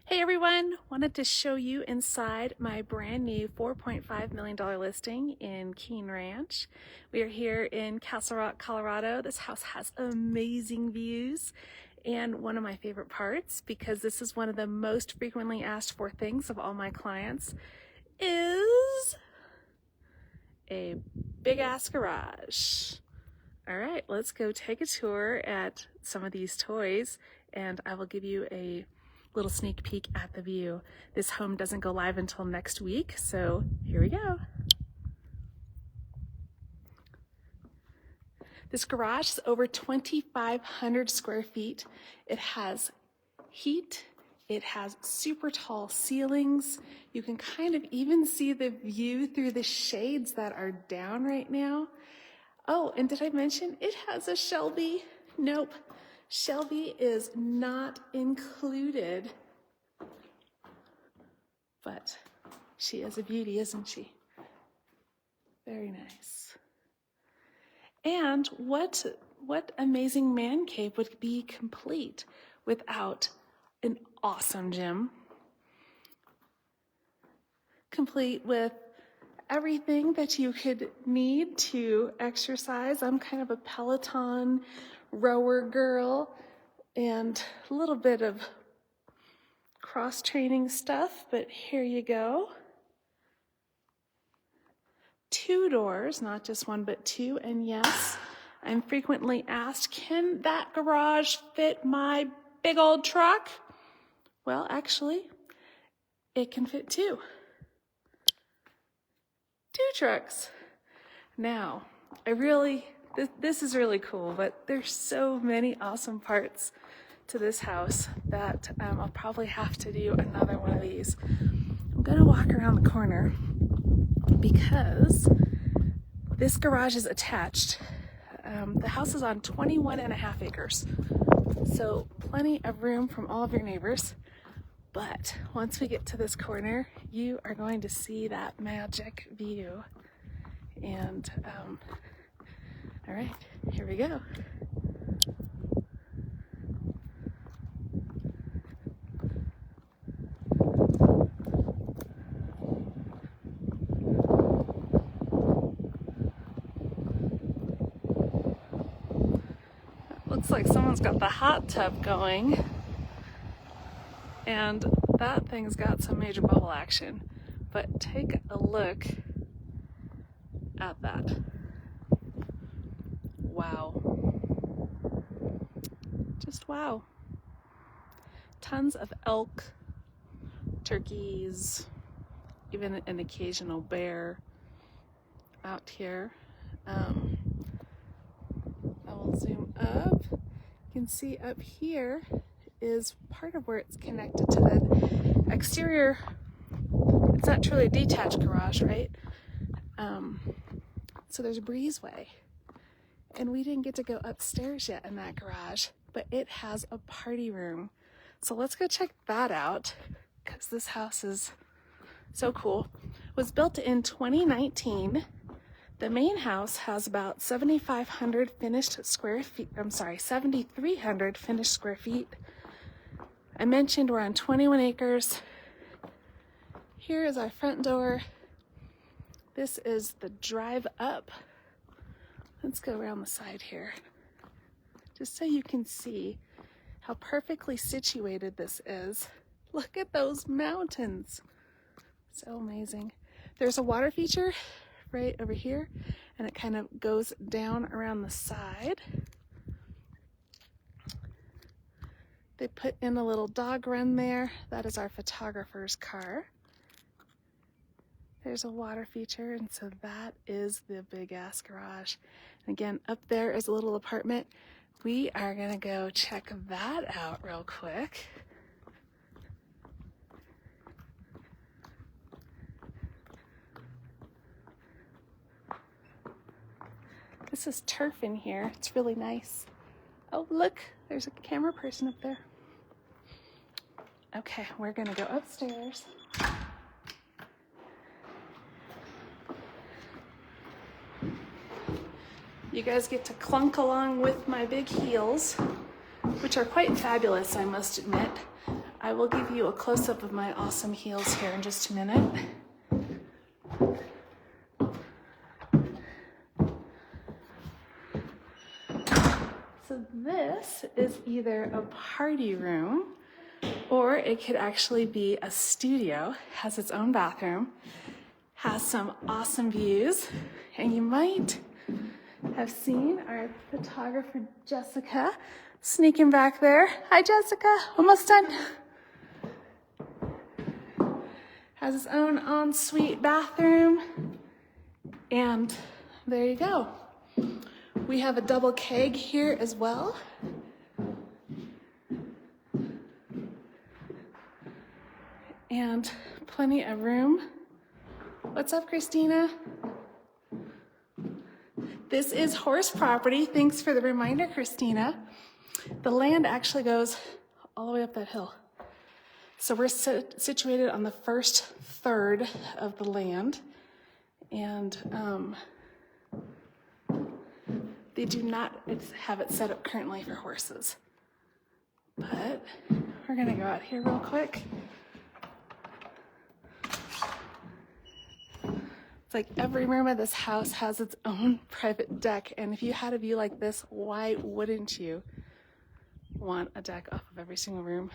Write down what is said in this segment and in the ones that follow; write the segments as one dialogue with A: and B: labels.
A: Hey everyone, wanted to show you inside my brand new $4.5 million listing in Keene Ranch. We are here in Castle Rock, Colorado. This house has amazing views, and one of my favorite parts, because this is one of the most frequently asked for things of all my clients, is a big ass garage. All right, let's go take a tour at some of these toys, and I will give you a little sneak peek at the view. This home doesn't go live until next week, so here we go. This garage is over 2,500 square feet. It has heat. It has super tall ceilings. You can kind of even see the view through the shades that are down right now. Oh, and did I mention it has a Shelby? Nope. Shelby is not included, but she is a beauty, isn't she? Very nice. And what amazing man cave would be complete without an awesome gym, complete with everything that you could need to exercise. I'm kind of a Peloton rower girl, and a little bit of cross-training stuff, but here you go. 2 doors, not just one, but 2, and yes, I'm frequently asked, can that garage fit my big old truck? Well, actually, it can fit 2 trucks. Now, this is really cool, but there's so many awesome parts to this house that I'll probably have to do another one of these. I'm gonna walk around the corner because this garage is attached. The house is on 21.5 acres, so plenty of room from all of your neighbors. But once we get to this corner, you are going to see that magic view. And all right, here we go. Looks like someone's got the hot tub going, and that thing's got some major bubble action. But take a look at that. Wow. Just wow. Tons of elk, turkeys, even an occasional bear out here. I will zoom up. You can see up here is part of where it's connected to the exterior. It's not truly a detached garage, right? So there's a breezeway, and we didn't get to go upstairs yet in that garage, but it has a party room. So let's go check that out, because this house is so cool. It was built in 2019. The main house has about 7,300 finished square feet. I mentioned we're on 21 acres. Here is our front door. This is the drive up. Let's go around the side here, just so you can see how perfectly situated this is. Look at those mountains. So amazing. There's a water feature right over here, and it kind of goes down around the side. They put in a little dog run there. That is our photographer's car. There's a water feature, and so that is the big ass garage. And again, up there is a little apartment. We are gonna go check that out real quick. This is turf in here. It's really nice. Oh, look, there's a camera person up there. Okay, we're gonna go upstairs. You guys get to clunk along with my big heels, which are quite fabulous, I must admit. I will give you a close-up of my awesome heels here in just a minute. So this is either a party room or it could actually be a studio, has its own bathroom, has some awesome views, and you might have seen our photographer Jessica sneaking back there. Hi Jessica, almost done. Has its own ensuite bathroom, and there you go. We have a double keg here as well. And plenty of room. What's up, Christina? This is horse property. Thanks for the reminder, Christina. The land actually goes all the way up that hill. So we're situated on the first third of the land, and they do not have it set up currently for horses. But we're gonna go out here real quick. It's like every room of this house has its own private deck, and if you had a view like this, why wouldn't you want a deck off of every single room?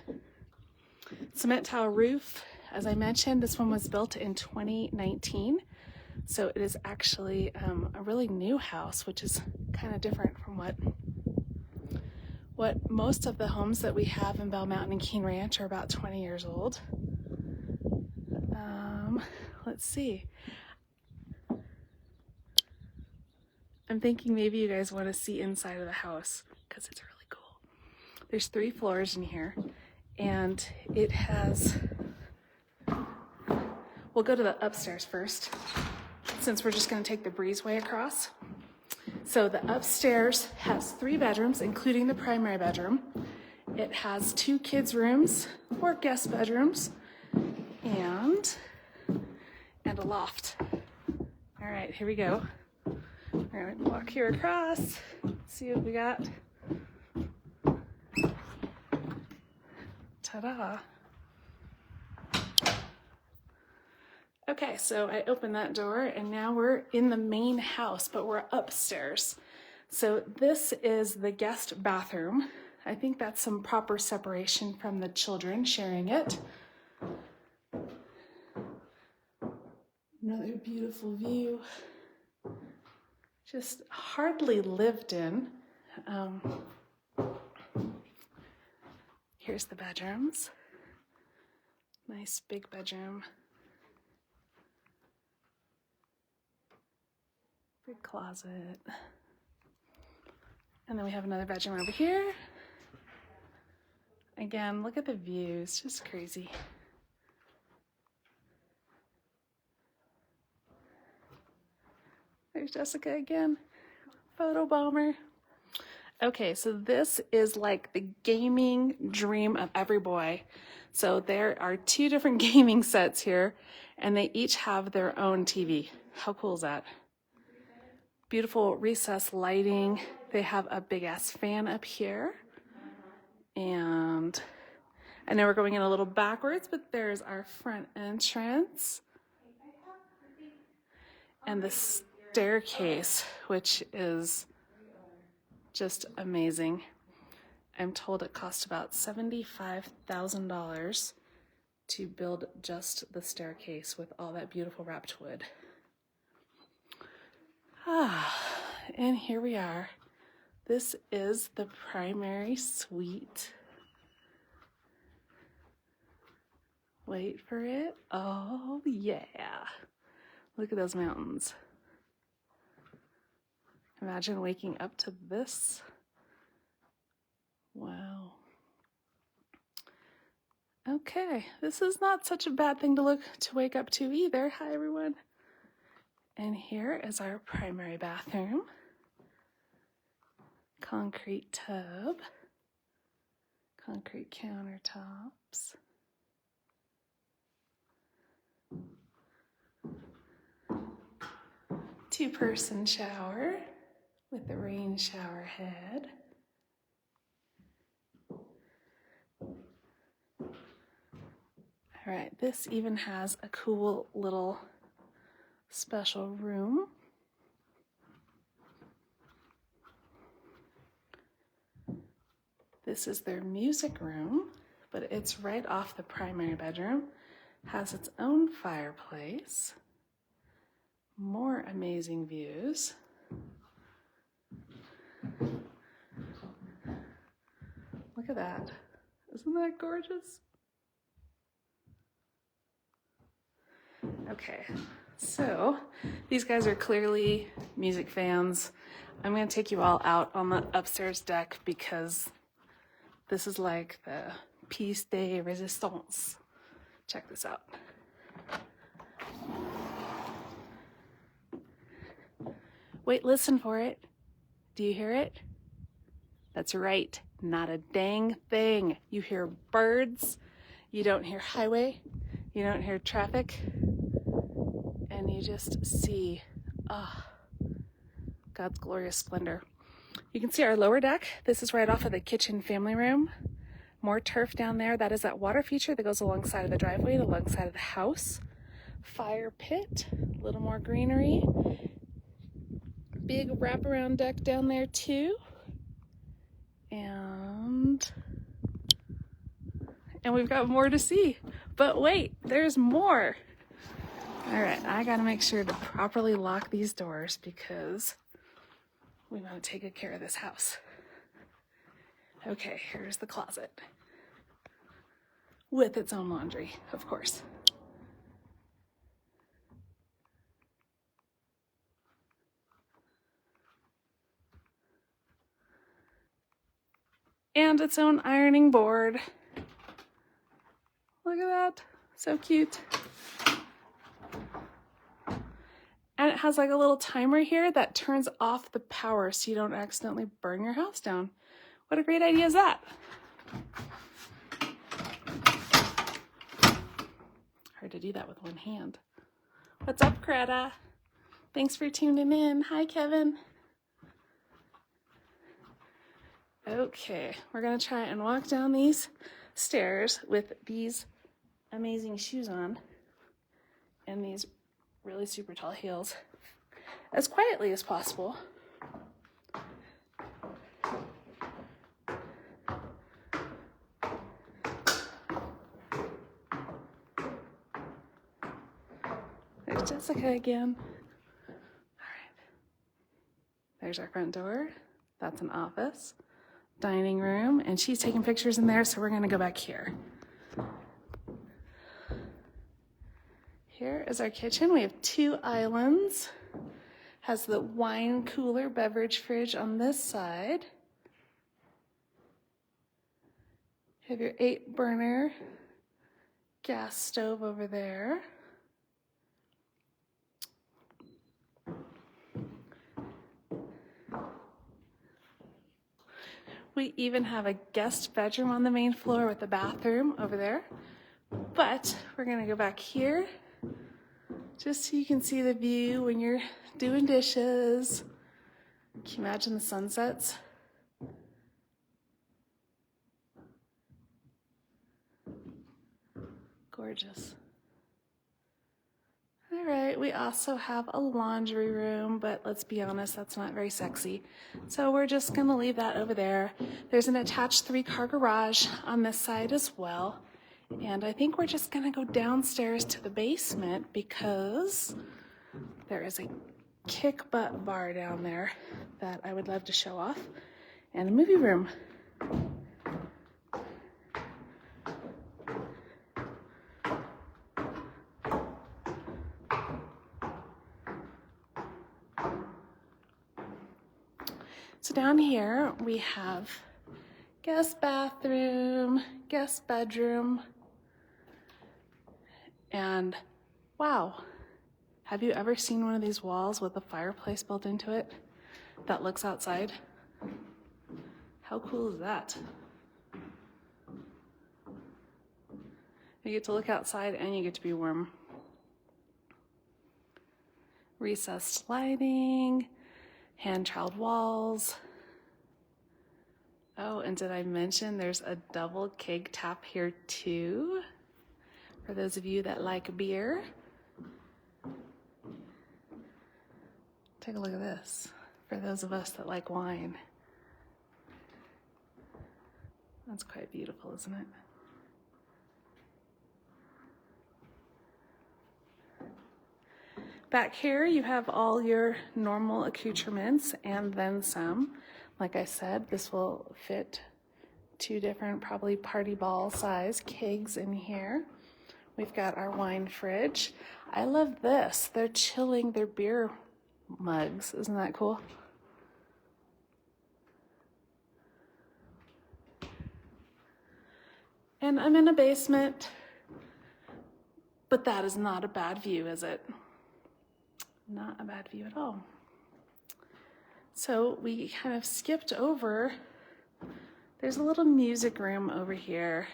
A: Cement tile roof, as I mentioned, this one was built in 2019, so it is actually a really new house, which is kind of different from what most of the homes that we have in Bell Mountain and Keene Ranch are about 20 years old. Let's see. I'm thinking maybe you guys want to see inside of the house because it's really cool. There's 3 floors in here, and it has, we'll go to the upstairs first since we're just going to take the breezeway across. So the upstairs has 3 bedrooms, including the primary bedroom. It has 2 kids' rooms, 4 guest bedrooms, and a loft. All right, here we go. We're gonna walk here across, see what we got. Ta-da. Okay, so I opened that door and now we're in the main house, but we're upstairs. So this is the guest bathroom. I think that's some proper separation from the children sharing it. Another beautiful view. Just hardly lived in. Here's the bedrooms. Nice big bedroom. Big closet. And then we have another bedroom over here. Again, look at the views, just crazy. There's Jessica again, photo bomber. Okay, so this is like the gaming dream of every boy. So there are 2 different gaming sets here, and they each have their own TV. How cool is that? Beautiful recessed lighting. They have a big ass fan up here. And I know we're going in a little backwards, but there's our front entrance. And the staircase, which is just amazing. I'm told it cost about $75,000 to build just the staircase with all that beautiful wrapped wood. And here we are. This is the primary suite. Wait for it. Oh yeah. Look at those mountains. Imagine waking up to this. Wow. Okay, this is not such a bad thing to wake up to either. Hi everyone. And here is our primary bathroom. Concrete tub. Concrete countertops. Two-person shower with the rain shower head. All right, this even has a cool little special room. This is their music room, but it's right off the primary bedroom. Has its own fireplace. More amazing views. Look at that. Isn't that gorgeous? Okay, so these guys are clearly music fans. I'm gonna take you all out on the upstairs deck because this is like the piece de resistance. Check this out. Wait, listen for it. Do you hear it? That's right, not a dang thing. You hear birds, you don't hear highway, you don't hear traffic, and you just see, God's glorious splendor. You can see our lower deck. This is right off of the kitchen family room. More turf down there. That is that water feature that goes alongside of the driveway and alongside of the house. Fire pit, a little more greenery. Big wraparound deck down there too. And we've got more to see. But wait, there's more. All right, I gotta make sure to properly lock these doors because we want to take good care of this house. Okay, here's the closet. With its own laundry, of course. And its own ironing board. Look at that, so cute. And it has like a little timer here that turns off the power so you don't accidentally burn your house down. What a great idea is that? Hard to do that with one hand. What's up, Greta? Thanks for tuning in. Hi, Kevin. Okay, we're gonna try and walk down these stairs with these amazing shoes on and these really super tall heels as quietly as possible. There's Jessica again. All right. There's our front door. That's an office, dining room, and she's taking pictures in there, so we're gonna go back here. Here is our kitchen. We have 2 islands. Has the wine cooler beverage fridge on this side. You have your 8-burner gas stove over there. We even have a guest bedroom on the main floor with a bathroom over there. But we're gonna go back here just so you can see the view when you're doing dishes. Can you imagine the sunsets? Gorgeous. All right, we also have a laundry room, but let's be honest, that's not very sexy. So we're just gonna leave that over there. There's an attached 3-car garage on this side as well. And I think we're just gonna go downstairs to the basement because there is a kick butt bar down there that I would love to show off, and a movie room. So down here we have guest bathroom, guest bedroom, and wow, have you ever seen one of these walls with a fireplace built into it that looks outside? How cool is that? You get to look outside and you get to be warm. Recessed lighting, hand-troweled walls. Oh, and did I mention there's a double keg tap here too? for those of you that like beer. Take a look at this, for those of us that like wine. That's quite beautiful, isn't it? Back here, you have all your normal accoutrements and then some. Like I said, this will fit 2 different, probably party ball size kegs in here. We've got our wine fridge. I love this. They're chilling their beer mugs. Isn't that cool? And I'm in a basement, but that is not a bad view, is it? Not a bad view at all. So we kind of skipped over. There's a little music room over here.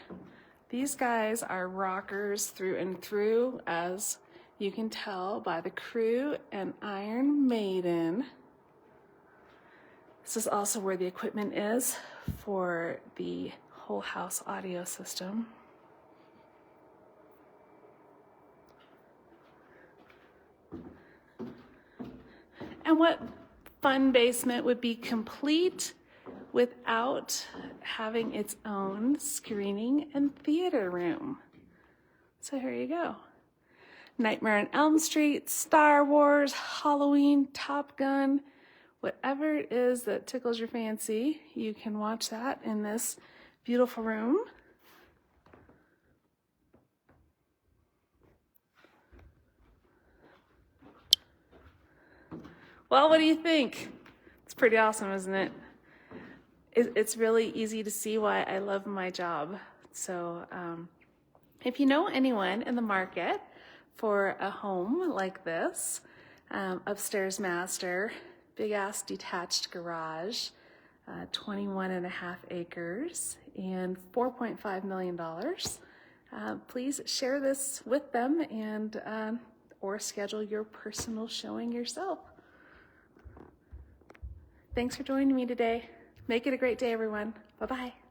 A: These guys are rockers through and through, as you can tell by the crew and Iron Maiden. This is also where the equipment is for the whole house audio system. And what fun basement would be complete without having its own screening and theater room? So here you go. Nightmare on Elm Street, Star Wars, Halloween, Top Gun, whatever it is that tickles your fancy, you can watch that in this beautiful room. Well, what do you think? It's pretty awesome, isn't it? It's really easy to see why I love my job. So if you know anyone in the market for a home like this, upstairs master, big ass detached garage, 21.5 acres and $4.5 million, please share this with them and or schedule your personal showing yourself. Thanks for joining me today. Make it a great day, everyone. Bye-bye.